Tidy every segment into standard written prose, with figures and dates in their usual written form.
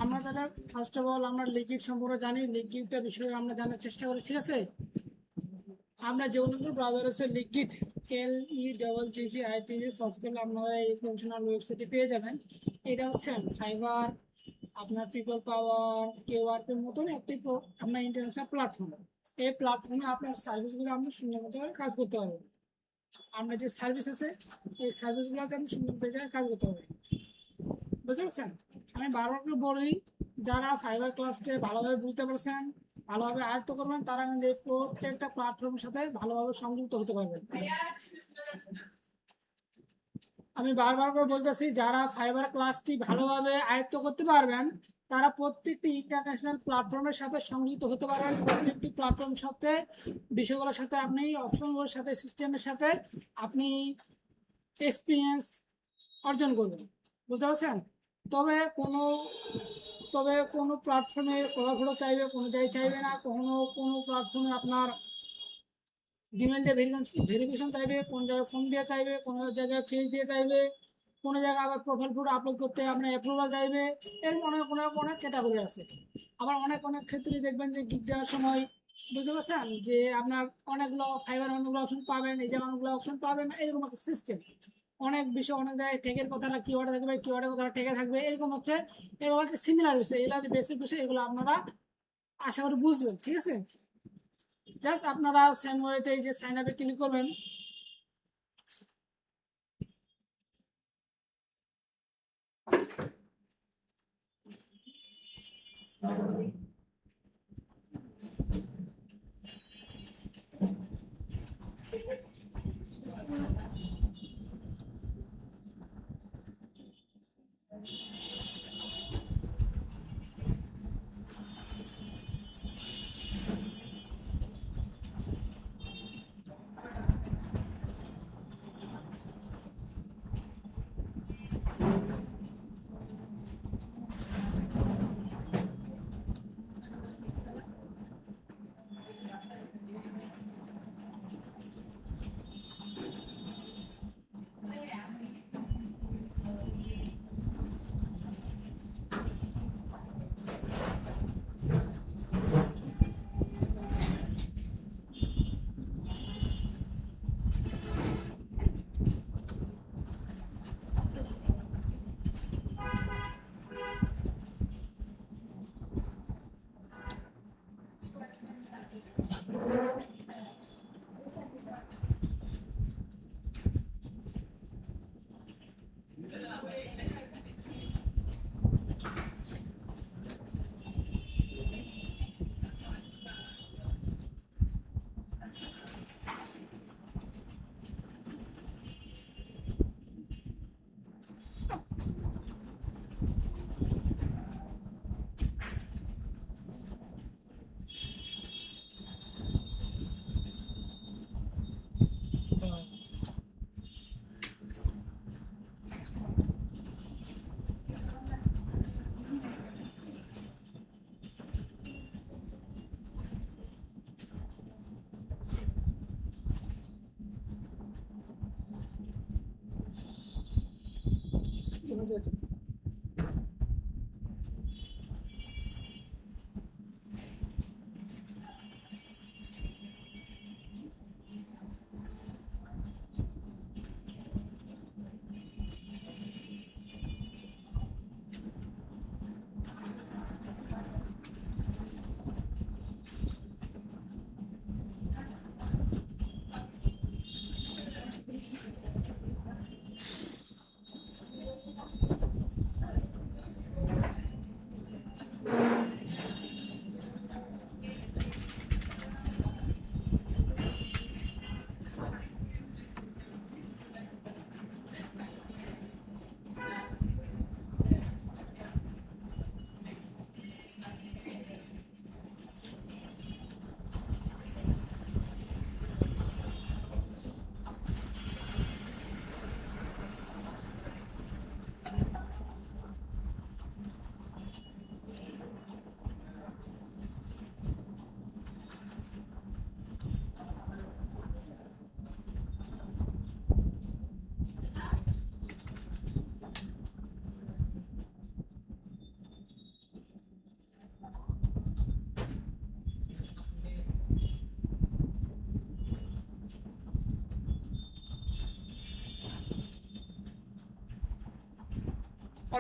আমরা তাহলে first of all আমরা লিকুইড সম্পর্কে জানি, লিকুইডটা বিষয়ে আমরা জানার চেষ্টা করি, ঠিক আছে। আমরা যেগুলো ব্রাউজার আছে লিকুইড LEGGIT সার্চ করলে আপনারা এই প্রফেশনাল ওয়েবসাইটে পেয়ে যাবেন। এটা হচ্ছে ফাইবার, আপনার পিপল পাওয়ার, কেওয়ার্কের মতন একটি আপনার ইন্টারন্যাশনাল প্ল্যাটফর্ম। এই প্ল্যাটফর্মে আপনার সার্ভিসগুলো আপনি সুন্দর মতো কাজ করতে পারবেন। আপনার যে সার্ভিস আছে এই সার্ভিসগুলোতে আপনি সুন্দর মতো কাজ করতে পারবেন, বুঝতে পারছেন। আমি বারবার করে বলি, যারা ফাইবার ক্লাসটা ভালোভাবে বুঝতে পারছেন, ভালোভাবে আয়ত্ত করবেন, তারা কিন্তু এই প্রত্যেকটা প্ল্যাটফর্মের সাথে ভালোভাবে সংযুক্ত হতে পারবেন। আমি বারবার করে বলতেছি, যারা ফাইবার ক্লাসটি ভালোভাবে আয়ত্ত করতে পারবেন তারা প্রত্যেকটি ইন্টারন্যাশনাল প্ল্যাটফর্মের সাথে সংযুক্ত হতে পারবেন। প্রত্যেকটি প্ল্যাটফর্মের সাথে বিষয়গুলোর সাথে আপনি অপশনগুলোর সাথে সিস্টেমের সাথে আপনি এক্সপিরিয়েন্স অর্জন করবেন, বুঝতে পারছেন। তবে কোনো প্ল্যাটফর্মে ফটো চাইবে, কোনো জায়গায় চাইবে না, কোনো প্ল্যাটফর্মে আপনার জিমেল দিয়ে ভেরিফিকেশন চাইবে, কোন জায়গায় ফোন দিয়ে চাইবে, কোনো জায়গায় ফেস দিয়ে চাইবে, কোনো জায়গায় আবার প্রোফাইল ফটো আপলোড করতে আপনার অ্যাপ্রুভাল চাইবে। এর অনেক ক্যাটাগরি আছে। আবার অনেক ক্ষেত্রে দেখবেন যে গিগ দেওয়ার সময়, বুঝতে পারছেন, যে আপনার অনেকগুলো ফাইবার অনেকগুলো অপশন পাবেন, এই যে অনেকগুলো অপশন পাবেন, এরকম একটা সিস্টেম। অনেক বিষয় অনেক জায়গায় টেকের কথাটা কিওয়ার্ডে থাকবে, কিওয়ার্ডের কথাটা টেকে থাকবে, এরকম হচ্ছে। এগুলো হচ্ছে সিমিলার বিষয়, এগুলো হচ্ছে বেসিক বিষয়, এগুলো আপনারা আশা করি বুঝবেন, ঠিক আছে। জাস্ট আপনারা সেম ওয়েতে এই যে সাইন আপে ক্লিক করবেন।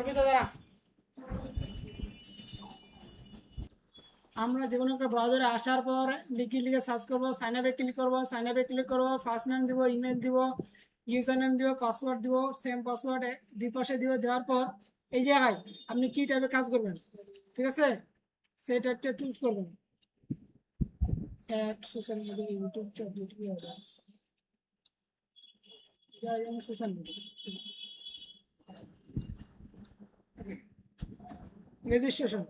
পারবি তো দাঁড়া। আমরা যে কোনো একটা ব্রাউজারে আসার পর লিখে সার্চ করবো, সাইন আপে ক্লিক করবো, সাইন আপে ক্লিক করবো, ফার্স্ট নেম দিব, ইমেল দিব, ইউজার নেম দিব, পাসওয়ার্ড দিব, সেম পাসওয়ার্ড দুই পাশে দিব। দেওয়ার পর এই জায়গায় আপনি কি টাইপের কাজ করবেন, ঠিক আছে, সেই টাইপটা চুজ করবেন। Add social media, YouTube, chocolate, social media, registration.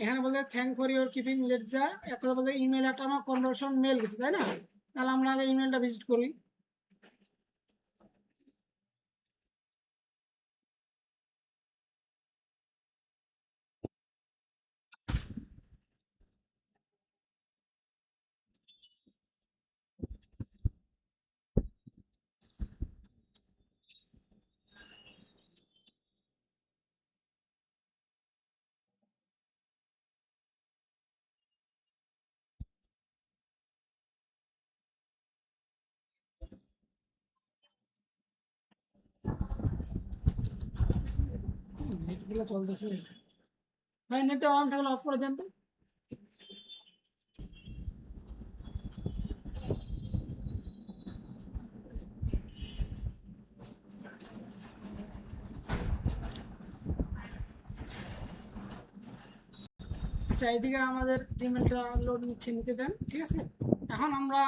এখানে বলতে thank for your keeping let's যা, একটা বলতে ইমেল, একটা আমার কনভার্সন মেল গেছে, তাই না? তাহলে আমরা আগে ইমেলটা ভিজিট করি। নেটগুলো চলতেছে ভাই, নেটটা অন থাকলে অফ করে দেন তো। আচ্ছা, এইদিকে আমাদের জিমেলটা লোড নিতে দেন, ঠিক আছে। এখন আমরা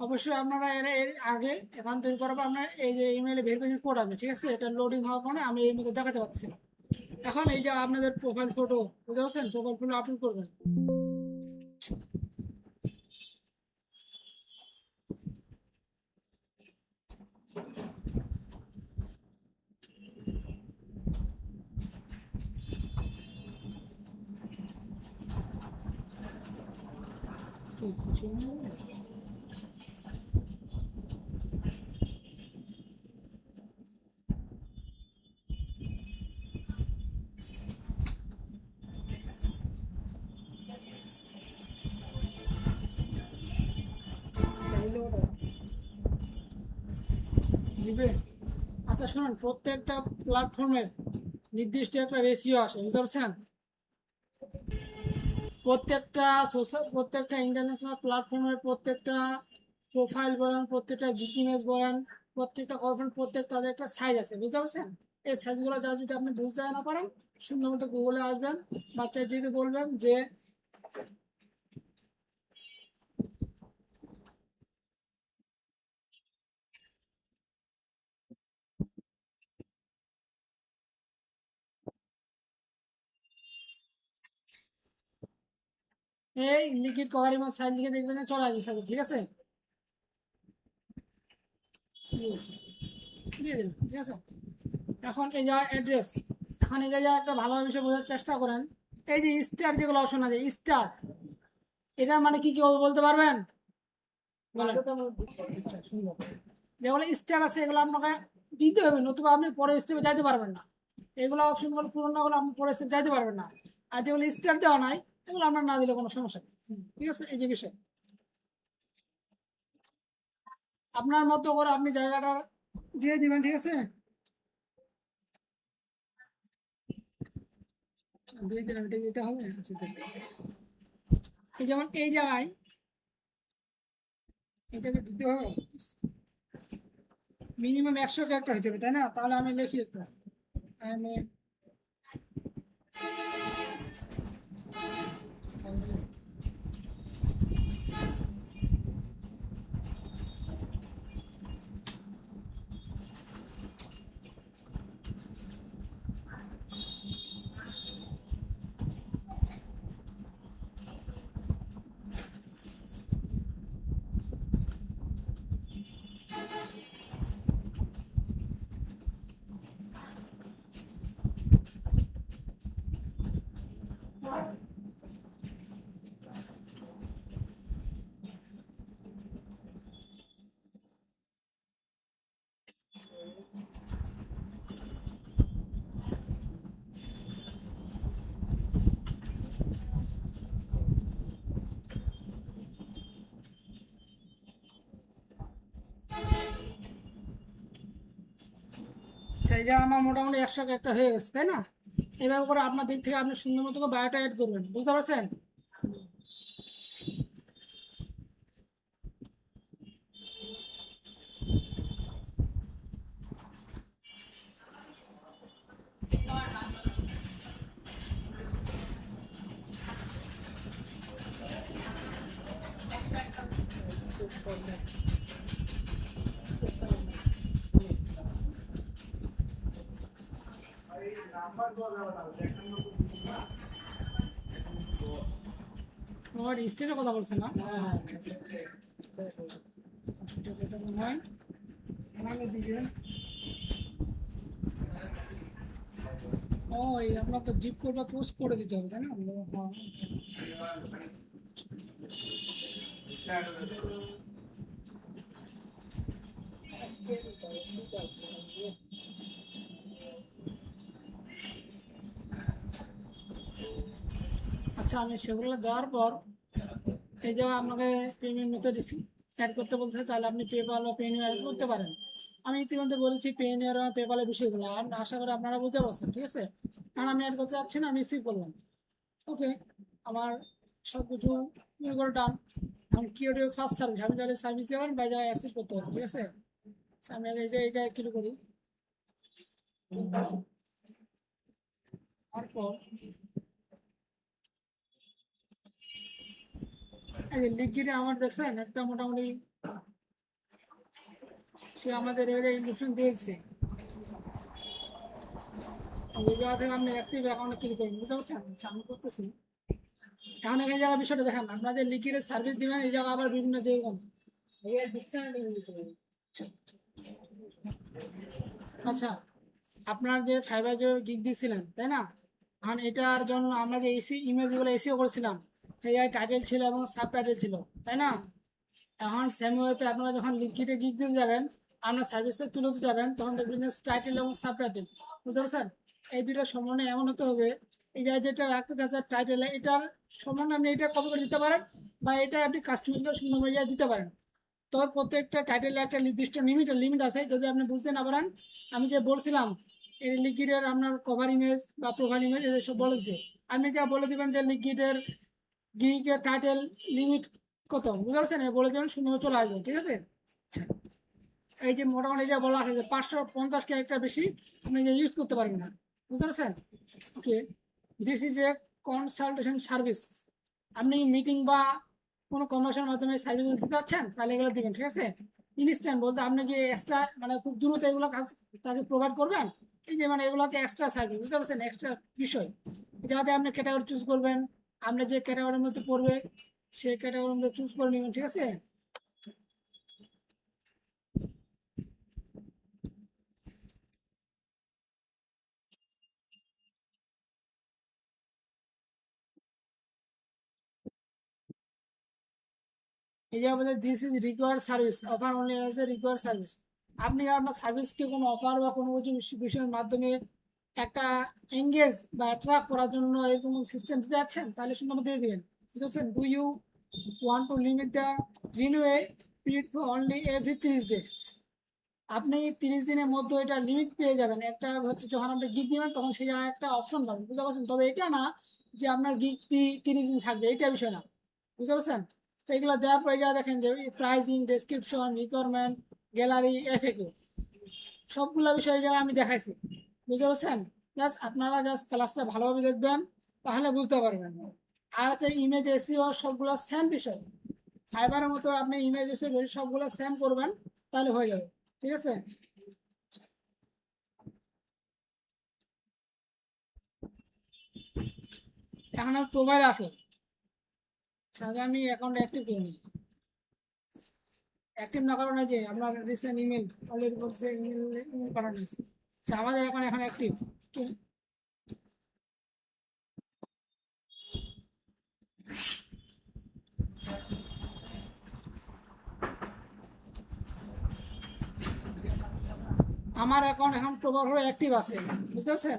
অবশ্যই আপনারা এর আগে অ্যাকাউন্ট তৈরি করার পর আপনার এই যে ইমেলে ভেরিফিকেশন কোড আসবে, ঠিক আছে। এটা লোডিং হওয়ার কারণে আমি এই মধ্যে দেখাতে পারছি না। এখন এই যে আপনাদের প্রোফাইল ফটো, বুঝতে পারছেন, প্রোফাইল ফটো আপলোড করবেন। দিবে। আচ্ছা শুনুন, প্রত্যেকটা প্ল্যাটফর্মের নির্দিষ্ট একটা রেশিও আসে, বুঝতে পারছেন। প্রত্যেকটা ইন্টারন্যাশনাল প্ল্যাটফর্মের প্রত্যেকটা প্রোফাইল বলেন, প্রত্যেকটা গিক ইমেজ বলেন, প্রত্যেকটা কর্পোরেট, তাদের একটা সাইজ আছে, বুঝতে পারছেন। এই সাইজগুলো যা যদি আপনি বুঝতে না পারেন, সুন্দর মতো গুগলে আসবেন, বাচ্চাটিকে বলবেন যে এই লিখিত কভার এবং সাইজ লিখে দেখবেন, চলে আসবে সাইজ, ঠিক আছে। দিয়ে দিন, ঠিক আছে। এখন এই যা অ্যাড্রেস, এখন এই জায়গায় একটা ভালোভাবে বিষয় বোঝার চেষ্টা করেন। এই যে স্টার যেগুলো অপশন আছে, স্টার, এটা মানে কি বলতে পারবেন? বলেন। আচ্ছা, সুন্দর। যেগুলো স্টার আছে এগুলো আপনাকে দিতে হবে, নতুবা আপনি পরের স্টেপে যাইতে পারবেন না। এগুলো অপশনগুলো পূরণ না করলে আপনি পরের স্টেপ যাইতে পারবেন না। আর যেগুলো স্টার দেওয়া নাই, এগুলো আপনার না দিলে কোনো সমস্যা নেই, ঠিক আছে। এই যে বিষয় আপনার মতো করে আপনি জায়গাটা দিয়ে দিবেন, ঠিক আছে। দিয়ে দিলাম, এটা হবে। আচ্ছা, এই যেমন এই জায়গায় এটাকে দিতে হবে মিনিমাম 100 ক্যারেক্টার হতে হবে, তাই না? তাহলে আমি লিখি একটু, আমি আচ্ছা, এই যে আমার মোটামুটি 100 একটা হয়ে গেছে, তাই না? এইভাবে করে আপনার দিক থেকে আপনি সুন্দর মতো করে বায়োটা এড করবেন, বুঝতে পারছেন? আমার স্টেটের কথা বলছেন না? এটা যেটা মনে হয় আমাকে দিয়েছেন। ও, এই আপনার তো জিপ কোডটা পোস্ট করে দিতে হবে, তাই না? আচ্ছা, আমি সেগুলো দেওয়ার পর এই যে আপনাকে পেমেন্ট মেথড অ্যাড করতে বলতে, তাহলে আপনি পেপাল বা পেনিয়ার অ্যাড করতে পারেন। আমি ইতিমধ্যে বলেছি পেনিয়ার বা পেপালের বিষয়গুলো, আর আশা করি আপনারা বুঝতে পারছেন, ঠিক আছে? কারণ আমি অ্যাড করতে চাচ্ছি না, আমি রিসিভ করলাম। ওকে, আমার সব কিছু করে ডান। আমি ক্রিয়েট ফার্স্ট সার্ভিস, আমি তাহলে সার্ভিস দিয়ে পারেন বা এই জায়গায় অ্যাক্সেপ্ট করতে পারেন, ঠিক আছে? আচ্ছা, আমি আগে এই যে এইটা ক্লিক করি। তারপর এই যে লিঙ্কিটে আমার দেখছেন একটা মোটামুটি সে আমাদের এর ইনস্ট্রাকশন দিয়েছে। এই জায়গা থেকে আপনি অ্যাক্টিভ অ্যাকাউন্টে ক্লিক করবেন, বুঝতে পারছেন? আচ্ছা, আমি করতেছি। এখন এই জায়গায় বিষয়টা দেখেন, আপনাদের লিকুইডের সার্ভিস দিবেন, এই জায়গা আবার বিভিন্ন যে আচ্ছা, আপনার যে ফাইবার যে গিগ দিয়েছিলেন, তাই না? এখন এটার জন্য আমরা যে এসি ইমেজগুলো এসিও করেছিলাম, সেই টাইটেল ছিল এবং সাব টাইটেল ছিল, তাই না? এখন সেম ওয়েতে আপনারা যখন লিকুইডে গিগ দিতে যাবেন, আপনার সার্ভিসটা তুলে দিতে যাবেন, তখন দেখবেন যে টাইটেল এবং সাব টাইটেল, বুঝতে পারছেন? এই দুটো সমন্বয় এমন হতে হবে, এই যে যেটা রাখতে চাচ্ছেন টাইটেল, এটার সমান আপনি এটা কপি করে দিতে পারেন, বা এটা আপনি কাস্টমাইজ সুন্দর করে দিতে পারেন। তবে প্রত্যেকটা টাইটেলে একটা নির্দিষ্ট লিমিট আছে, যদি আপনি বুঝতে না পারেন। আমি যে বলছিলাম এই লিকুইডের আপনার কভার ইমেজ বা প্রোফাইল ইমেজ এসব বলেছে, আপনি যা বলে দিবেন যে লিকুইডের গিগের টাইটেল লিমিট কত, বুঝতে পারছেন? বলে দেবেন, সুন্দর চলে আসবে, ঠিক আছে? এই যে মোটামুটি যা বলা আছে যে 550 ক্যারেক্টার বেশি আপনি ইউজ করতে পারবেন না, বুঝতে পারছেন? Okay, this is a consultation service. আপনি মিটিং বা কোনো কনভার্সেশনের মাধ্যমে সার্ভিস দিতে চাচ্ছেন, তাহলে এগুলো দিবেন, ঠিক আছে? ইনস্ট্যান্ট বলতে আপনি যে এক্সট্রা মানে খুব দ্রুত এগুলো কাজ তাকে প্রোভাইড করবেন, এই যে মানে এগুলোকে এক্সট্রা সার্ভিস, বুঝতে পারছেন? এক্সট্রা বিষয়, যাতে আপনি ক্যাটাগরি চুজ করবেন, আপনি যে ক্যাটাগরির মধ্যে পড়বে সেই ক্যাটাগরির মধ্যে চুজ করে নেবেন, ঠিক আছে? এই যে আমাদের this is required service offer only as a required service. আপনি আপনার সার্ভিসকে কোনো অফার বা কোনো কিছু বিষয়ের মাধ্যমে একটা এঙ্গেজ বা অ্যাট্রাক্ট করার জন্য এরকম সিস্টেম দিতে যাচ্ছেন, তাহলে শুধু দিয়ে দেবেন, বুঝতে পারছেন? Do you want to limit the renewal period for only every 30 day? আপনি 30 দিনের মধ্যে এটা লিমিট পেয়ে যাবেন। একটা হচ্ছে যখন আপনি গিগ দিবেন তখন সেই জায়গায় একটা অপশন পাবেন, বুঝতে পারছেন? তবে এটা না যে আপনার গিগটি 30 দিন থাকবে, এটা বিষয় না, বুঝতে পারছেন? তো এগুলো দেওয়ার পরে যা দেখেন যে pricing, description, requirement, gallery, FAQ, সবগুলো বিষয় যা আমি দেখাইছি, বুঝতে পারছেন? জাস্ট আপনারা জাস্ট ক্লাসটা ভালোভাবে দেখবেন, তাহলে বুঝতে পারবেন। আর হচ্ছে ইমেজ এসিও সবগুলো সেম বিষয়, ফাইবারের মতো আপনি ইমেজ এসিও সবগুলো সেম করবেন, তাহলে হয়ে যাবে, ঠিক আছে? এখন আর প্রোভাইড আসে, সাথে আমি অ্যাকাউন্ট অ্যাক্টিভ করিনি। অ্যাক্টিভ না কারণে যে আপনার রিসেন্ট ইমেল অলরেডি বলছে ইমেল পাঠানো হয়েছে। আচ্ছা, আমাদের এখন এখন অ্যাক্টিভ। আমার অ্যাকাউন্ট এখন প্রপার হয়ে অ্যাক্টিভ আছে, বুঝতে পারছেন?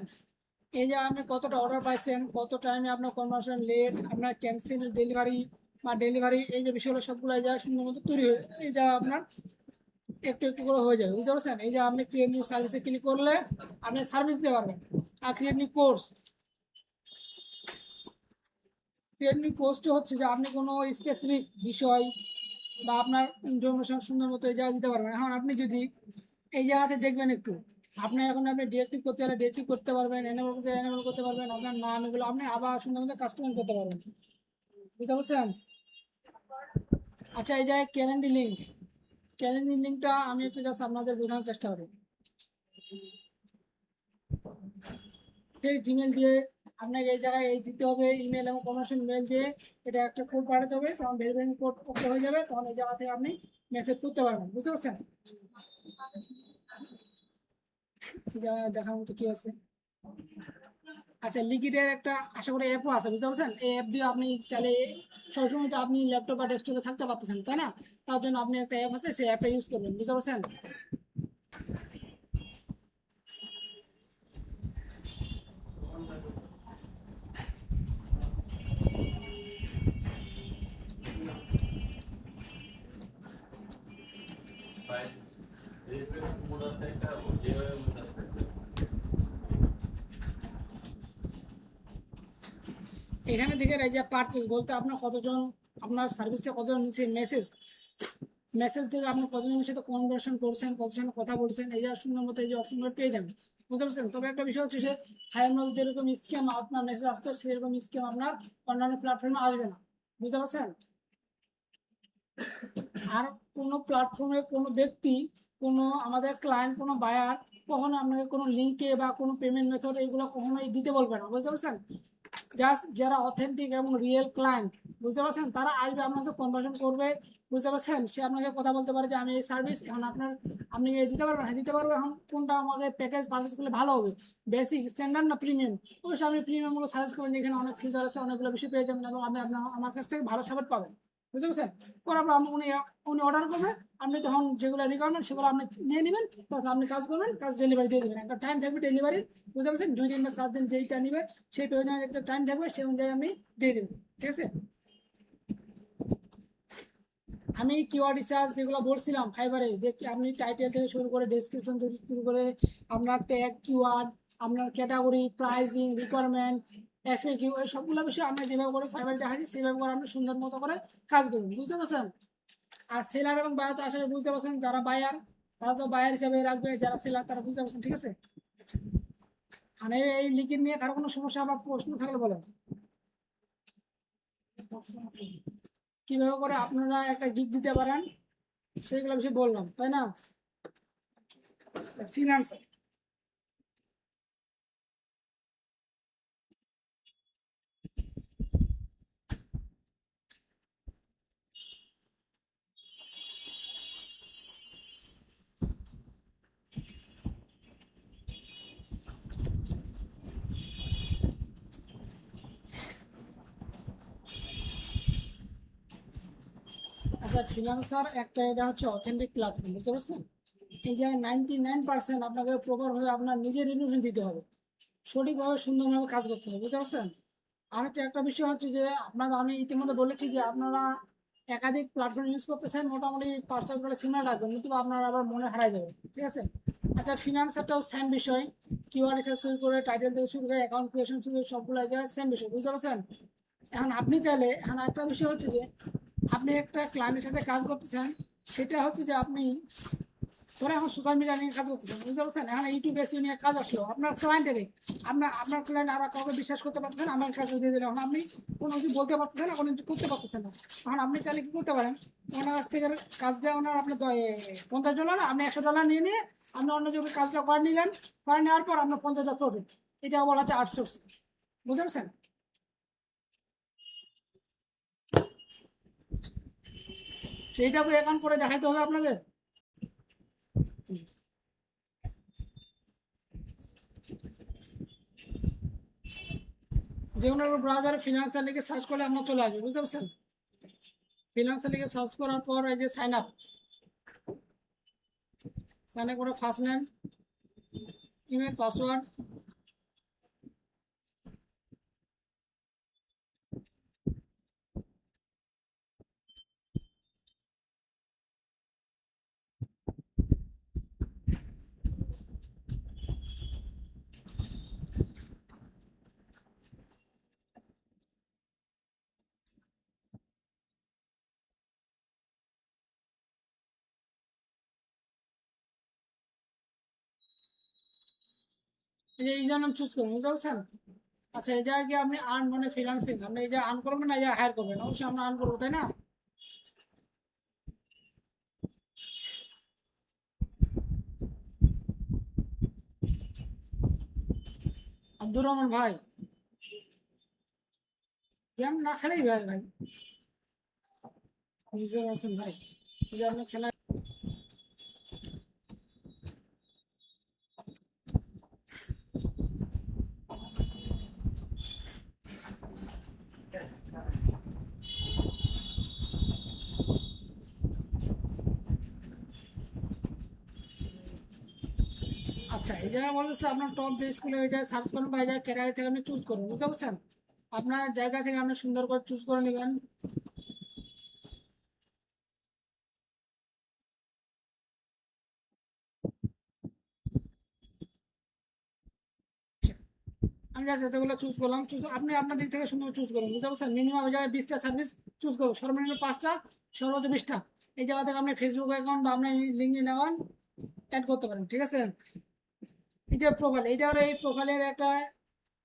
এই যে আপনি কতটা অর্ডার পাইছেন, কত টাইমে আপনার কনভার্সন লেট, আপনার ক্যান্সেল, ডেলিভারি বা ডেলিভারি, এই যে বিষয়গুলো সবগুলো এই জায়গায় সুন্দর মতো তৈরি হয়ে এই জায়গা আপনার একটু একটু করে হয়ে যাবে, বুঝতে পারছেন? এই যে আপনি ক্রিয়েট নিউ সার্ভিসে ক্লিক করলে আপনি সার্ভিস দিতে পারবেন। আর create new course, create new কোর্সটি হচ্ছে যে আপনি কোনো স্পেসিফিক বিষয় বা আপনার ইনফরমেশন সুন্দর মতো এই জায়গায় দিতে পারবেন। এখন আপনি যদি এই জায়গাতে দেখবেন একটু, আপনি ডিরেক্টিভ করতে হলে ডিরেক্টিভ করতে পারবেন, এনেবল করতে এনেবল করতে পারবেন, আপনার নাম এগুলো আপনি আবার সুন্দর মতো কাস্টমাইজ করতে পারবেন, বুঝতে পারছেন? আচ্ছা, এই জায়গায় ক্যালেন্ডার লিঙ্ক, ক্যালেন্ডার লিঙ্কটা আমি একটু জাস্ট আপনাদের বোঝানোর চেষ্টা করি। সেই জিমেল দিয়ে আপনাকে এই জায়গায় এই দিতে হবে, ইমেল এবং কমার্শিয়াল মেল দিয়ে এটা একটা কোড পাঠাতে হবে, তখন ভেরিফিকেশন কোড ওকে হয়ে যাবে, তখন এই জায়গা থেকে আপনি মেসেজ করতে পারবেন, বুঝতে পারছেন? এই জায়গায় দেখার মতো কি আছে। আচ্ছা, লিকিটের একটা আশা করি অ্যাপও আছে, বুঝতে পারছেন? এই অ্যাপ দিয়ে আপনি চাইলে সবসময় তো আপনি ল্যাপটপ বা ডেস্কটপে থাকতে পারতেছেন, তাই না? তার জন্য আপনি একটা অ্যাপ আছে, সেই অ্যাপটা ইউজ করবেন, বুঝতে পারছেন? এখানে দেখেন এই যে পারচেজ বলতে আপনার কতজন, আপনার সার্ভিসটা কতজন নিচ্ছে, মেসেজ, মেসেজ থেকে আপনি কতজনের সাথে কনভারসেশন করছেন, কতজনের কথা বলছেন, এই যে সুন্দর মতো এই যে অপশনগুলো পেয়ে যাবেন, বুঝতে পারছেন? তবে একটা বিষয় হচ্ছে যে হায়ার মধ্যে যেরকম স্ক্যাম আপনার মেসেজ আসতো, সেরকম স্ক্যাম আপনার অন্যান্য প্ল্যাটফর্মে আসবে না, বুঝতে পারছেন? আর কোনো প্ল্যাটফর্মে কোনো ব্যক্তি, কোনো আমাদের ক্লায়েন্ট, কোনো বায়ার কখনো আপনাকে কোনো লিঙ্কে বা কোনো পেমেন্ট মেথড এইগুলো কখনোই দিতে বলবে না, বুঝতে পারছেন? জাস্ট যারা অথেন্টিক এবং রিয়েল ক্লায়েন্ট, বুঝতে পারছেন, তারা আসবে আপনার সাথে কনভার্সেশন করবে, বুঝতে পারছেন? সে আপনাকে কথা বলতে পারে যে আমি এই সার্ভিস এখন আপনার, আপনি দিতে পারবেন, হ্যাঁ দিতে পারবো, এখন কোনটা আমাদের প্যাকেজ পারচেস করলে ভালো হবে, বেসিক, স্ট্যান্ডার্ড না প্রিমিয়াম? অবশ্যই আপনি প্রিমিয়ামগুলো সাজেস্ট করবেন, যেখানে অনেক ফিচার আছে, অনেকগুলো বিষয় পেয়ে যাবেন এবং আপনি আপনার আমার কাছ থেকে ভালো সাপোর্ট পাবেন, বুঝতে পারছেন? করার পর উনি উনি অর্ডার করবেন, আপনি তখন যেগুলো রিকোয়ারমেন্ট সেগুলো আপনি নিয়ে নেবেন, প্লাস আপনি কাজ করবেন, কাজ ডেলিভারি দিয়ে দেবেন, একটা টাইম থাকবে ডেলিভারির, বুঝতে পারছেন? 2 দিন বা 4 দিন যেইটা নিবে সেই প্রয়োজনে একটা টাইম থাকবে, সেই অনুযায়ী আপনি দিয়ে দেবেন, ঠিক আছে? আমি কিওয়ার্ড রিসার্চ যেগুলো বলছিলাম ফাইবারে, যে আপনি টাইটেল থেকে শুরু করে ডেসক্রিপশন থেকে শুরু করে আপনার ট্যাগ, কিওয়ার্ড, আপনার ক্যাটাগরি, প্রাইসিং, রিকোয়ারমেন্ট, এফএকিউ, এই সবগুলো বিষয় আমরা যেভাবে করে ফাইবারে দেখা যায় সেভাবে করে আপনি সুন্দর মতো করে কাজ করবেন, বুঝতে পারছেন? আর সেলার এবং বায়ার তো আসলে বুঝতে পারছেন, যারা বায়ার তারা তো বায়ার হিসাবে রাখবে, যারা সেলার তারা বুঝতে পারছেন, ঠিক আছে? আচ্ছা, আর এই লিঙ্কের নিয়ে কারো কোনো সমস্যা বা প্রশ্ন থাকলে বলেন। কিভাবে করে আপনারা একটা গিগ দিতে পারেন সেগুলো বিষয়ে বললাম, তাই না? ফিনান্স, আচ্ছা, ফ্রিল্যান্সার একটা এটা হচ্ছে অথেন্টিক প্ল্যাটফর্ম, বুঝতে পারছেন? এই যে 99% আপনাকে প্রপারভাবে আপনার নিজের রিভিউ দিতে হবে, সঠিকভাবে সুন্দরভাবে কাজ করতে হবে, বুঝতে পারছেন? আর হচ্ছে একটা বিষয় হচ্ছে যে আপনার, আমি ইতিমধ্যে বলেছি যে আপনারা একাধিক প্ল্যাটফর্ম ইউজ করতেছেন, মোটামুটি 5টা করে সিগন্যাল রাখবেন, নতুবা আপনার আবার মনে হারাই যাবে, ঠিক আছে? আচ্ছা, ফিনান্সারটাও সেম বিষয়, কিওয়ার্ড রিসার্চ শুরু করে টাইটেল থেকে শুরু করে অ্যাকাউন্ট ক্রিয়েশন শুরু করে সবগুলো জায়গায় সেম বিষয়, বুঝতে পারছেন? এখন আপনি চাইলে, এখন একটা বিষয় হচ্ছে যে আপনি একটা ক্লায়েন্টের সাথে কাজ করতেছেন, সেটা হচ্ছে যে আপনি ধরে এখন সোশ্যাল মিডিয়া নিয়ে কাজ করতেছেন, বুঝতে পারছেন? এখন ইউটিউব এসিও নিয়ে কাজ আসলো আপনার ক্লায়েন্টের, আপনার ক্লায়েন্ট আর কাউকে বিশ্বাস করতে পারতেছেন, আমার কাছে দিয়ে দিলেন, এখন আপনি কোনো কিছু বলতে পারতেছেন না, কোনো কিছু করতে পারতেছেন না। এখন আপনি চাইলে কি করতে পারেন, ওনার কাছ থেকে কাজটা ওনার আপনার $50, আপনি $100 নিয়ে নিয়ে আপনি অন্য জনের কাজটা করে নিলেন, করে নেওয়ার পর আপনার $50 প্রফিট, এটা বলা হচ্ছে আউটসোর্সিং, বুঝতে পারছেন? সেইটাকে এখন করে দেখাইতে হবে আপনাদের। যে কোনো ব্রাউজারে ফিনান্সিয়াল লিখে সার্চ করলে আপনার চলে আসবে, বুঝতে পারছেন? ফিনান্সিয়াল লিখে সার্চ করার পর এই যে সাইন আপ, সাইন আপ করে ফার্স্ট নেম, ইমেল, পাসওয়ার্ড, এই যে ইউজার নাম চুজ করবেন, বুঝতে পারছেন? আচ্ছা, এই জায়গায় কি আপনি আর্ন মানে ফ্রিল্যান্সিং, আপনি এই যে আর্ন করবেন না, এই যে হায়ার করবেন? অবশ্যই আমরা আর্ন করবো, তাই না? আব্দুর রহমান ভাই, গেম না খেলেই ভাই ভাই, বুঝতে পারছেন ভাই? এই যে আপনি খেলা, আচ্ছা এই জায়গায় বলতেছে আপনার টপ যে স্কুলে এই জায়গায় সার্চ করুন বা এই জায়গায় ক্যারিয়ার থেকে আপনি চুজ করুন, বুঝতে পারছেন? আপনার জায়গা থেকে আপনি সুন্দর করে চুজ করে নেবেন। আমি জাস্ট এতগুলো চুজ করলাম, চুজ আপনি আপনার দিক থেকে সুন্দর চুজ করুন, বুঝতে পারছেন? মিনিমাম এই জায়গায় 20টা সার্ভিস চুজ করবো, সর্বনিম্ন 5টা, সর্বোচ্চ 20টা। এই জায়গা থেকে আপনি ফেসবুক অ্যাকাউন্ট বা আপনি লিঙ্কডিন অ্যাকাউন্ট অ্যাড করতে পারেন, ঠিক আছে? এই যে প্রোফাইল, এইটা হলো এই প্রোফাইলের একটা,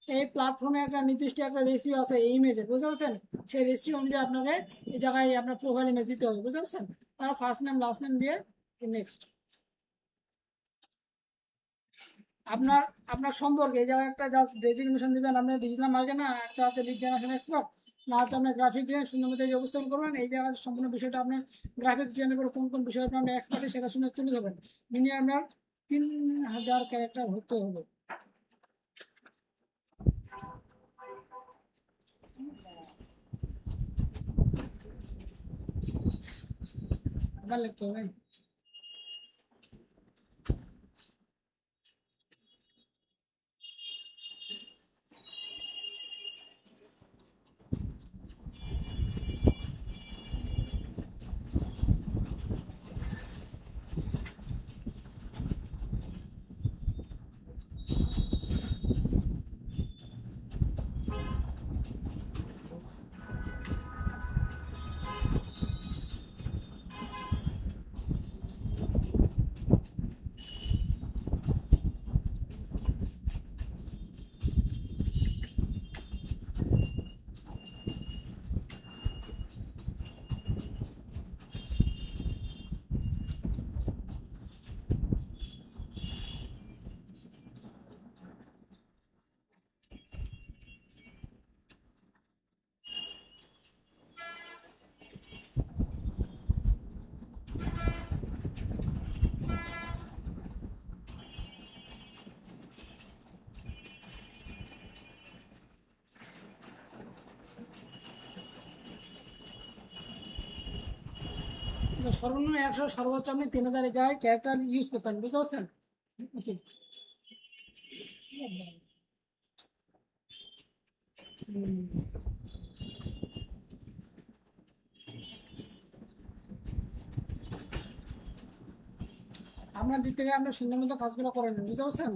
এই প্ল্যাটফর্মে একটা নির্দিষ্ট একটা রেশিও আছে এই ইমেজের, বুঝতে পারছেন? সেই রেশিও অনুযায়ী আপনাকে এই জায়গায় আপনার প্রোফাইল ইমেজ দিতে হবে, বুঝতে পারছেন? তারা ফার্স্ট নেম লাস্ট নেম দিয়ে নেক্সট। আপনার আপনার সম্পর্কে এই জায়গায় একটা জাস্ট ডেজিগনেশন দিবেন, আপনি ডিজিটাল মার্কেটিং, না একটা হচ্ছে লিড জেনারেশন এক্সপার্ট, না হচ্ছে আপনার গ্রাফিক ডিজাইন সুন্দর মতো এই উপস্থাপন করবেন। এই জায়গায় সম্পূর্ণ বিষয়টা আপনার গ্রাফিক ডিজাইনের উপর কোন কোন বিষয়ে আপনার এক্সপার্ট সেটা শুনে তুলে ধরবেন। মিনিমাম আপনার 3000 ক্যারেক্টার হতে হবে, আবার লিখতে হবে। সর্বনিম্ন 100, সর্বোচ্চ আপনি 3000 জায়গায় ক্যারেক্টার ইউজ করতে পারেন, বুঝতে পারছেন? ওকে, আপনার দিক থেকে আপনি সুন্দর মতো কাজগুলো করে নেন, বুঝতে পারছেন?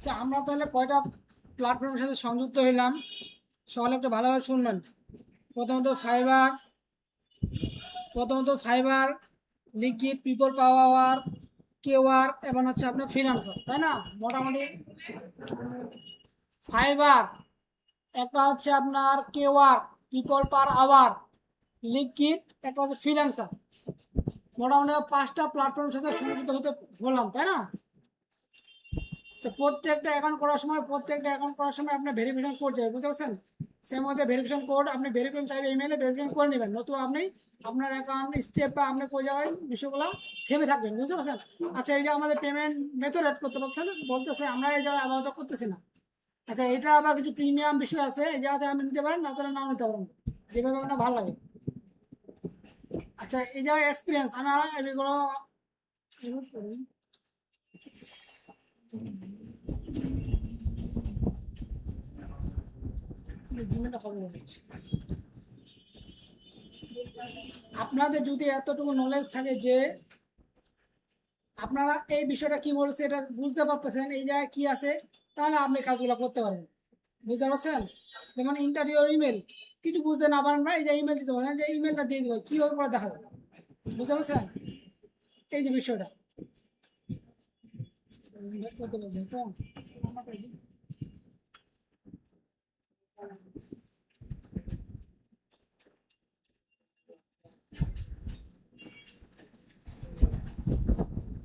আচ্ছা, আমরা তাহলে কয়টা প্ল্যাটফর্মের সাথে সংযুক্ত হইলাম, সকলে একটু ভালোভাবে শুনবেন। প্রথমত ফাইবার, লিকুইড, পিপল পাওয়ার, কেওয়ার এবং হচ্ছে আপনার ফ্রিল্যান্সার, তাই না? মোটামুটি ফাইবার, একটা হচ্ছে আপনার কেওয়ার, পিপল পার আওয়ার, লিকুইড, একটা হচ্ছে ফ্রিল্যান্সার, মোটামুটি 5টা প্ল্যাটফর্মের সাথে সংযুক্ত হতে বললাম, তাই না? তো প্রত্যেকটা অ্যাকাউন্ট করার সময় আপনার ভেরিফিকেশন কোড যাবে, বুঝতে পারছেন? সে মধ্যে ভেরিফিকেশন কোড আপনি ভেরিফিকেশন চাইবে ইমেলে ভেরিফিকেশন করে নেবেন, নতুবা আপনি আপনার অ্যাকাউন্ট স্টেপ বা আপনি কোন জায়গায় বিষয়গুলো থেমে থাকবেন, বুঝতে পারছেন? আচ্ছা, এই যে আমাদের পেমেন্ট মেথড অ্যাড করতে পারছেন বলতেছে, আমরা এই জায়গায় আপাতত করতেছি না। আচ্ছা, এটা আবার কিছু প্রিমিয়াম বিষয় আছে, এই জায়গাতে আপনি নিতে পারেন, না তাহলে নাও নিতে পারেন, যেভাবে আপনার ভালো লাগে। আচ্ছা, এই জায়গায় এক্সপিরিয়েন্স আমি এগুলো আপনাদের যদি এতটুকু নলেজ থাকে যে আপনারা এই বিষয়টা কি বলছে এটা বুঝতে পারতেছেন, এই জায়গায় কি আছে, তাহলে আপনি কাজগুলো করতে পারবেন, বুঝতে পারছেন? যেমন ইন্টারভিউ ইমেল কিছু বুঝতে না পারেন না, এই যে ইমেল দিতে পারেন, যে ইমেলটা দিয়ে দেবো কীভাবে করে দেখা যাবে, বুঝতে পারছেন? এই যে বিষয়টা করতে বলছেন তো।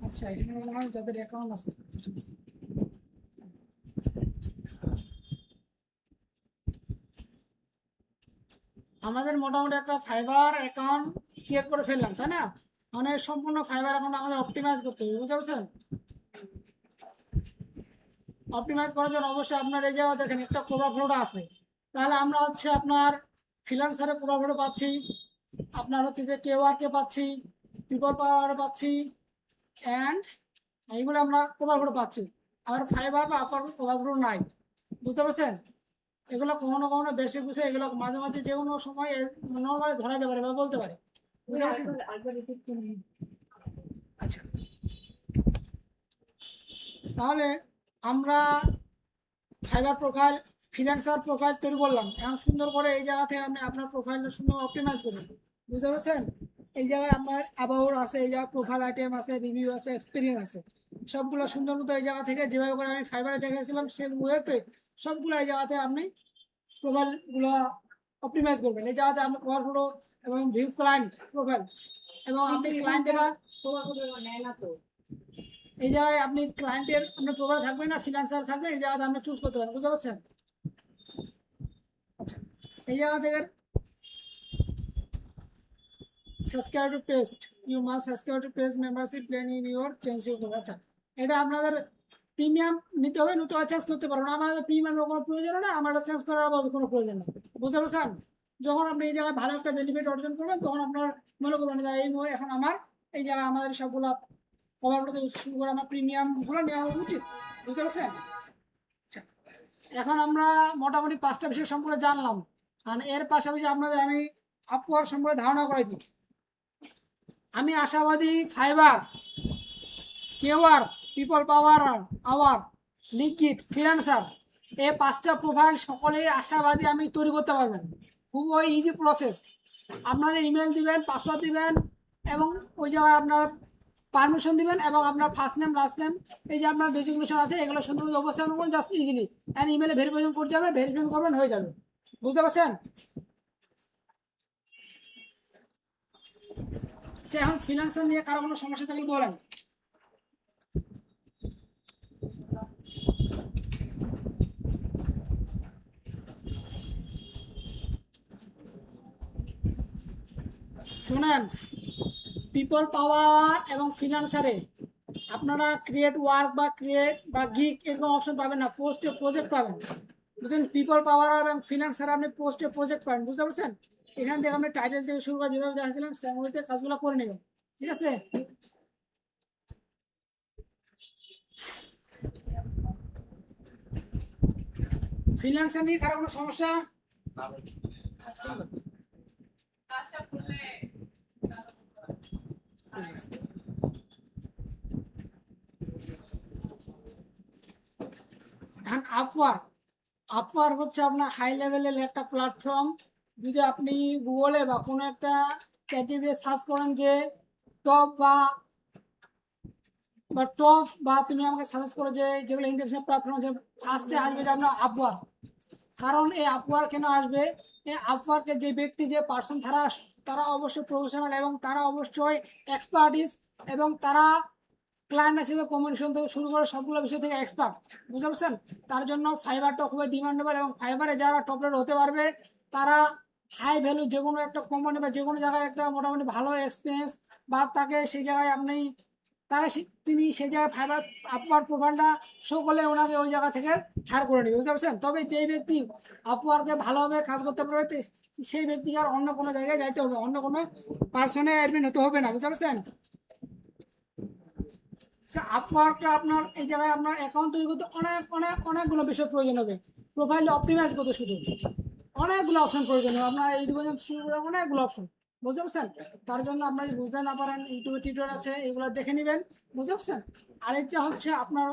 আচ্ছা, এখানে মনে হয় যাদের অ্যাকাউন্ট আছে। আমাদের মোটামুটি একটা ফাইবার অ্যাকাউন্ট ক্রিয়েট করে ফেললাম, তাই না? মানে সম্পূর্ণ ফাইবার অ্যাকাউন্ট আমাদের অপটিমাইজ করতে হবে, বুঝতে পারছেন? অপটিমাইজ করার জন্য অবশ্যই আপনার এই জায়গা দেখেন একটা কোবরা ফ্লোটা আছে, তাহলে আমরা হচ্ছে আপনার ফ্রিল্যান্সারে কোবরা ফ্লো পাচ্ছি, আপনার হচ্ছে যে কেওয়ারকে পাচ্ছি, পিপল পাওয়ার পাচ্ছি, অ্যান্ড এইগুলো আমরা কোবরা ফ্লো পাচ্ছি। আবার ফাইবার বা আপার কোবরা ফ্লো নাই, বুঝতে পারছেন? এগুলো কখনো কখনো বেশি বুঝে, এগুলো মাঝে মাঝে যে কোনো সময় নর্মালি ধরা যেতে পারে বা বলতে পারে, বুঝতে পারছেন? আচ্ছা, তাহলে আমরা ফাইবার প্রোফাইল ফ্রিল্যান্সার প্রোফাইল তৈরি করলাম, এখন সুন্দর করে এই জায়গা থেকে আপনি আপনার প্রোফাইলটা সুন্দর অপটিমাইজ করবেন, বুঝতে পারছেন? এই জায়গায় আপনার অ্যাবাউট আছে, এই জায়গায় প্রোফাইল আইটেম আছে, রিভিউ আছে, এক্সপিরিয়েন্স আছে, সবগুলো সুন্দর মতো এই জায়গা থেকে যেভাবে করে আমি ফাইবারে দেখেছিলাম সেই ওয়েতে সবগুলো এই জায়গাতে আপনি প্রোফাইলগুলো অপটিমাইজ করবেন। এই জায়গাতে আপনি কভার ফটো এবং ভিউ ক্লায়েন্ট প্রোফাইল এবং আপনি ক্লায়েন্টের নেয় না তো, এই জায়গায় আপনি ক্লায়েন্টের আপনার প্রোফাইল থাকবে না ফ্রিল্যান্সার থাকবে, এই জায়গাতে আপনি চুজ করতে পারেন, বুঝতে পারছেন? আচ্ছা, এই জায়গা থেকে subscribe to paste, you must subscribe to paste membership plan in your change your. আচ্ছা, এটা আপনাদের প্রিমিয়াম নিতে হবে, নতুন চেঞ্জ করতে পারবেন, আমাদের প্রিমিয়ামের কোনো প্রয়োজন না, আমার চেঞ্জ করার কোনো প্রয়োজন নেই, বুঝতে পারছেন? যখন আপনি এই জায়গায় ভালো একটা বেনিফিট অর্জন করবেন তখন আপনার মনে করবেন যে এই এখন আমার এই জায়গায় আমাদের সবগুলো কভার করতে শুরু করে আমার প্রিমিয়ামগুলো নেওয়া উচিত, বুঝতে পারছেন? আচ্ছা, এখন আমরা মোটামুটি 5টা বিষয় সম্পর্কে জানলাম, আর এর পাশাপাশি আপনাদের আমি আপওয়ার্ক সম্পর্কে ধারণা করে দিই। আমি আশাবাদী ফাইবার, কেওয়ার, পিপল পাওয়ার, আওয়ার, লিকুইড, ফ্রিল্যান্সার এই 5টা প্রোফাইল সকলেই আশাবাদী আমি তৈরি করতে পারবেন, খুবই ইজি প্রসেস। আপনাদের ইমেল দিবেন, পাসওয়ার্ড দিবেন এবং ওই জায়গায় আপনার পারমিশন দিবেন এবং আপনার ফার্স্ট নেম লাস্ট নেম এই যে আপনার ডেজিগনেশন আছে এগুলো সুন্দর অবস্থান করবেন জাস্ট ইজিলি, অ্যান্ড ইমেলে ভেরিফিকেশন করতে যাবে, ভেরিফিকেশন করবেন, হয়ে যাবে, বুঝতে পারছেন? আচ্ছা, এখন ফ্রিল্যান্সার নিয়ে কারো কোনো সমস্যা থাকলে বলেন। শুনেন, পিপল পাওয়ার এবং ফ্রিল্যান্সারে আপনারা ক্রিয়েট ওয়ার্ক বা ক্রিয়েট বা গিগ এরকম অপশন পাবেন না, পোস্টে প্রজেক্ট পাবেন, বুঝলেন? পিপল পাওয়ার এবং ফ্রিল্যান্সারে আপনি পোস্টে প্রজেক্ট পাবেন, বুঝতে পারছেন? এখান থেকে আপনি টাইটেল থেকে শুরু করে যেভাবে দেখাচ্ছিলাম সেগুলোতে কাজগুলো করে নেবেন, ঠিক আছে? ফ্রিল্যান্সার নিয়ে কারো কোনো সমস্যা? আপওয়ার্ক, আপওয়ার্ক হচ্ছে আপনার হাই লেভেলের একটা প্ল্যাটফর্ম। যদি আপনি গুগলে বা কোনো একটা ক্যাটেগরি সার্চ করেন যে টপ বা টপ বা তুমি আমাকে সাজেস্ট করো যে যেগুলো ইন্টারন্যাশনাল প্ল্যাটফর্ম আছে, ফার্স্টে আসবে যে আপনার আপওয়ার্ক। কারণ এই আপওয়ার্ক কেন আসবে, এই আপওয়ার্কের যে ব্যক্তি যে পার্সন তারা তারা অবশ্যই প্রফেশনাল এবং তারা অবশ্যই এক্সপার্টিস এবং তারা ক্লায়েন্টের সাথে কমিউনিকেশন থেকে শুরু করে সবগুলো বিষয় থেকে এক্সপার্ট, বুঝতে পারছেন। তার জন্য ফাইবারটা খুবই ডিমান্ডেবল এবং ফাইবারে যারা টপ রেট হতে পারবে তারা হাই ভ্যালু যে কোনো একটা কোম্পানি বা যে কোনো জায়গায় একটা মোটামুটি ভালো এক্সপিরিয়েন্স বা তাকে সেই জায়গায় আপনি তাহলে তিনি সেই জায়গায় ফাইবার আপওয়ার্ক প্রোফাইলটা শো করলে ওনাকে ওই জায়গা থেকে হায়ার করে নেবে, বুঝতে পারছেন। তবে যেই ব্যক্তি আপওয়ার্কে ভালোভাবে কাজ করতে পারবে সেই ব্যক্তিকে আর অন্য কোনো জায়গায় যাইতে হবে, অন্য কোনো পার্সনে অ্যাডমিন হতে হবে না, বুঝতে পারছেন। আপওয়ার্কটা আপনার এই জায়গায় আপনার অ্যাকাউন্ট তৈরি করতে অনেকগুলো বিষয় প্রয়োজন হবে। প্রোফাইল অপটিমাইজ করতে শুধু অনেকগুলো অপশন প্রয়োজন হবে, আপনার এই দুটো শুরু করে অনেকগুলো অপশন, বুঝতে পারছেন। তার জন্য আপনার বুঝতে না পারেন ইউটিউবে টিউটোরিয়াল আছে, এগুলো দেখে নেবেন, বুঝতে পারছেন। আরেকটা হচ্ছে আপনার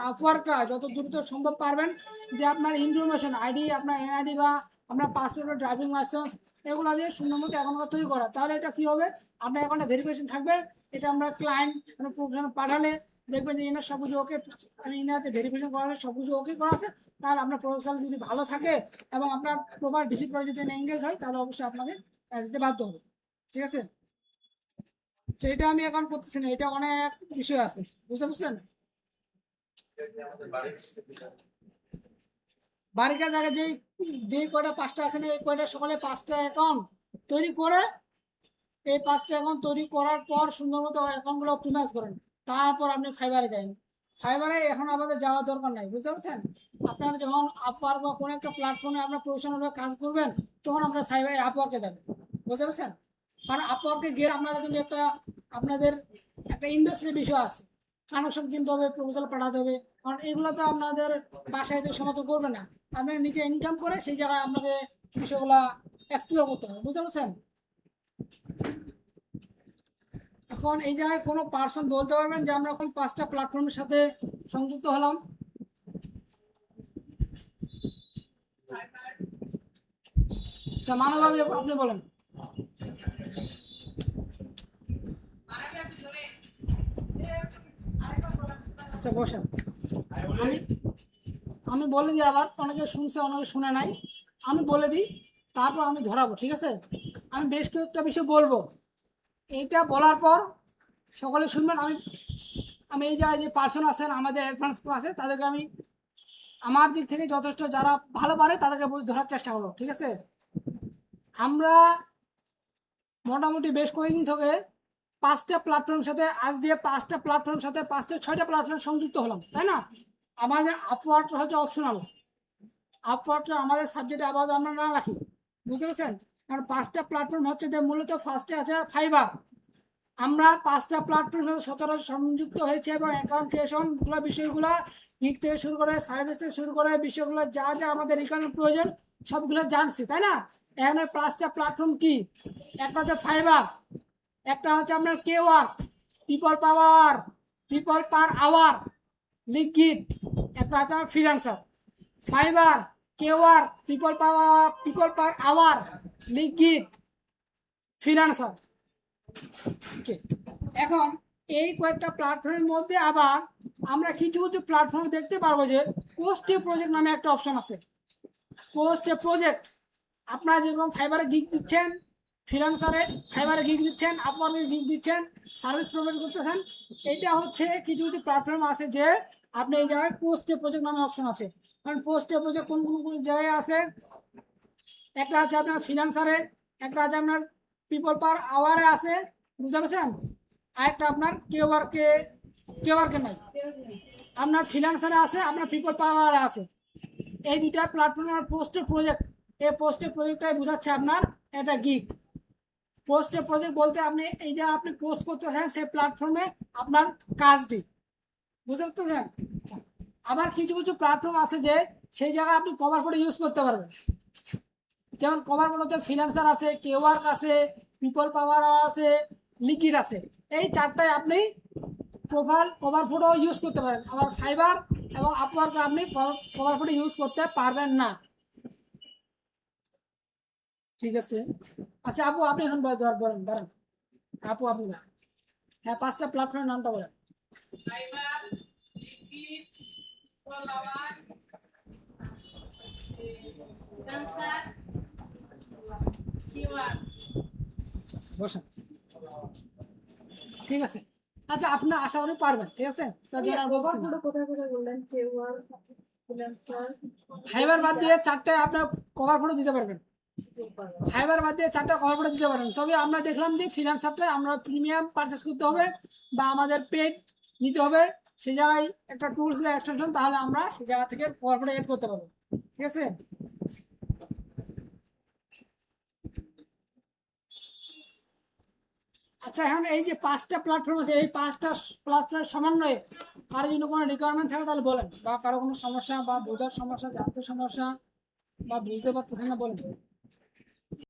আপওয়ার্কটা যত দ্রুত সম্ভব পারবেন যে আপনার ইনফরমেশন আইডি, আপনার এনআইডি বা আপনার পাসপোর্ট বা ড্রাইভিং লাইসেন্স এগুলো দিয়ে সুন্দর মতো অ্যাকাউন্ট তৈরি করা, তাহলে এটা কি হবে আপনার অ্যাকাউন্টে ভেরিফিকেশন থাকবে। এটা আমরা ক্লায়েন্ট প্রফেশনাল পাঠালে দেখবেন যে এনার সব কিছু ওকে, এনার যে ভেরিফিকেশন করা আছে সব কিছু ওকে করা আছে, তাহলে আপনার প্রফেশনাল যদি ভালো থাকে এবং আপনার প্রোফাইল ভিজিট করে যদি এনগেজ হয় তাহলে অবশ্যই আপনাকে দিতে বাধ্য হবে, ঠিক আছে। সেটা আমি এখন করতেছি না, এটা অনেক বিষয় আছে, বুঝতে পারছেন। বাড়িতে জায়গায় যে কয়টা পাঁচটা আছে না এই কয়টা সকালে 5টা অ্যাকাউন্ট তৈরি করে এই 5টা অ্যাকাউন্ট তৈরি করার পর সুন্দর মতো অ্যাকাউন্টগুলো অপটিমাইজ করেন, তারপর আপনি ফাইবারে যান। ফাইবারে এখন আমাদের যাওয়ার দরকার নাই, বুঝতে পারছেন। আপনারা যখন আপওয়ার্ক বা কোনো একটা প্ল্যাটফর্মে আপনার প্রফেশনালভাবে কাজ করবেন তখন আপনার ফাইবারে আপওয়ার্কে যাবেন, বুঝতে পারছেন। কারণ আপওয়ার্কে গিয়ে আপনাদের কিন্তু আপনাদের একটা ইন্ডাস্ট্রির বিষয় আছে, কানেকশন কিনতে হবে, প্রপোজাল পাঠাতে হবে, কারণ এগুলো তো আপনাদের বাসায় তো সমর্থন করবে না, আপনি নিজে ইনকাম করে সেই জায়গায় আপনাকে বিষয়গুলো এক্সপ্লোর করতে হবে, বুঝতে পারছেন। এখন এই জায়গায় কোনো পার্সন বলতে পারবেন যে আমরা কোন 5টা প্ল্যাটফর্মের সাথে সংযুক্ত হলাম? মানবভাবে আপনি বলেন। আচ্ছা বসেন, আমি বলে দিই, আবার অনেকে শুনছে অনেকে শুনে নাই, আমি বলে দিই তারপর আমি ধরাবো, ঠিক আছে। আমি বেশ কয়েকটা বিষয় বলবো, এইটা বলার পর সকলে শুনবেন। আমি এই জায়গায় যে পার্সন আছেন আমাদের অ্যাডভান্স আছে তাদেরকে আমি আমার দিক থেকে যথেষ্ট যারা ভালো পারে তাদেরকে ধরার চেষ্টা করবো, ঠিক আছে। আমরা মোটামুটি বেশ কয়েকদিন থেকে 5টা প্ল্যাটফর্মের সাথে আজ দিয়ে 5টা প্ল্যাটফর্মের সাথে 5 থেকে 6টা প্ল্যাটফর্ম সংযুক্ত হলাম, তাই না। আমাদের আপওয়ার্ক হচ্ছে অপশনাল, আপওয়ার্কটা আমাদের সাবজেক্টে আবার আমরা না রাখি, বুঝতে পারছেন। কারণ 5টা প্ল্যাটফর্ম হচ্ছে যে মূলত ফার্স্টে আছে ফাইবার। আমরা 5টা প্ল্যাটফর্ম সচরাচর সংযুক্ত হয়েছে এবং অ্যাকাউন্ট ক্রিয়েশনগুলো বিষয়গুলো গিগ থেকে শুরু করে সার্ভিস থেকে শুরু করে বিষয়গুলো যা যা আমাদের রিকোয়ারমেন্ট প্রয়োজন সবগুলো জানছি, তাই না। এখানে 5টা প্ল্যাটফর্ম কি, একটা হচ্ছে ফাইবার, একটা হচ্ছে আপনার কেওয়ার্ক, people power, people per hour, liquid, একটা হচ্ছে আমার ফ্রিল্যান্সার। ফাইবার, কেওয়ার্ক, people power, people per hour, liquid, freelancer. Okay, এখন এই কয়েকটা প্ল্যাটফর্মের মধ্যে আবার আমরা কিছু কিছু প্ল্যাটফর্ম দেখতে পারবো যে পোস্ট এ প্রজেক্ট নামে একটা অপশন আছে। পোস্ট এ প্রজেক্ট, আপনারা যেরকম ফাইবারে গিগ দিচ্ছেন, ফ্রিল্যান্সারে ফাইবারে গিগ দিচ্ছেন, আপওয়ার্কে গিগ দিচ্ছেন, সার্ভিস প্রোভাইড করতেছেন, এটা হচ্ছে কিছু কিছু প্ল্যাটফর্ম আছে যে আপনি এই জায়গায় পোস্ট এ প্রজেক্ট নামে অপশন আছে। কারণ পোস্ট এ প্রজেক্ট কোন কোন জায়গায় আছে, একটা আছে আপনার ফ্রিল্যান্সারে, একটা আছে আপনার পিপল পার আওয়ারে আছে, বুঝতে পারছেন। আরেকটা আপনার কেওয়ার্কে নাই, আপনার ফ্রিল্যান্সারে আছে, আপনার পিপল পার আওয়ারে আছে। এই দুইটা প্ল্যাটফর্ম পোস্টের প্রজেক্ট, এই পোস্টের প্রজেক্টটাই বোঝাচ্ছে আপনার এটা গিগ। পোস্টের প্রজেক্ট বলতে আপনি এই যে আপনি পোস্ট করতেছেন সেই প্ল্যাটফর্মে আপনার কাজটি, বুঝতে পারতেছেন। আবার কিছু কিছু প্ল্যাটফর্ম আছে যে সেই জায়গায় আপনি কভার ফটো ইউজ করতে পারবেন, যেমন কভার ফটোতে ফ্রিল্যান্সার আছে, কেওয়ার্ক আছে, পিপল পাওয়ার আছে, লিকুইড আছে। এই 4টায় আপনি প্রোফাইল কভার ফটো ইউজ করতে পারেন। আবার ফাইবার এবং আপওয়ার্কে আপনি কভার ফটো ইউজ করতে পারবেন না, ঠিক আছে। আচ্ছা আপু আপনি এখন বলেন, দাঁড়ান আপু আপনি না, হ্যাঁ 5টা প্ল্যাটফর্মের নামটা বলেন। Fibre, liquid, follower, freelancer, Q1. বসেন। ঠিক আছে, আচ্ছা আপনার আশা করি পারবেন, ঠিক আছে, তার জন্য আর বলছি না। কোথায় কোথায় বললেন কেওয়ার ফ্রিল্যান্সার ফাইবার বাদ দিয়ে 4টে আপনার কভার ফটো দিতে পারবেন, ফাইবার বাদ দিয়ে 4টা কভার ফটো দিতে পারবেন। তবে আমরা দেখলাম যে ফ্রিল্যান্সারটা আমরা প্রিমিয়াম পারচেস করতে হবে বা আমাদের পেড নিতে হবে, সেই জায়গায় একটা টুলস বা এক্সটেনশন, তাহলে আমরা সেই জায়গা থেকে কভার ফটো এড করতে পারবো, ঠিক আছে। আচ্ছা এখন এই যে 5টা প্ল্যাটফর্ম আছে, এই 5টা প্ল্যাটফর্মের সমন্বয়ে কারো যদি কোনো রিকোয়ারমেন্ট থাকে তাহলে বলেন, বা কারো কোনো সমস্যা বা বোঝার সমস্যা, জানতে সমস্যা বা বুঝতে পারতেছেন না বলেন।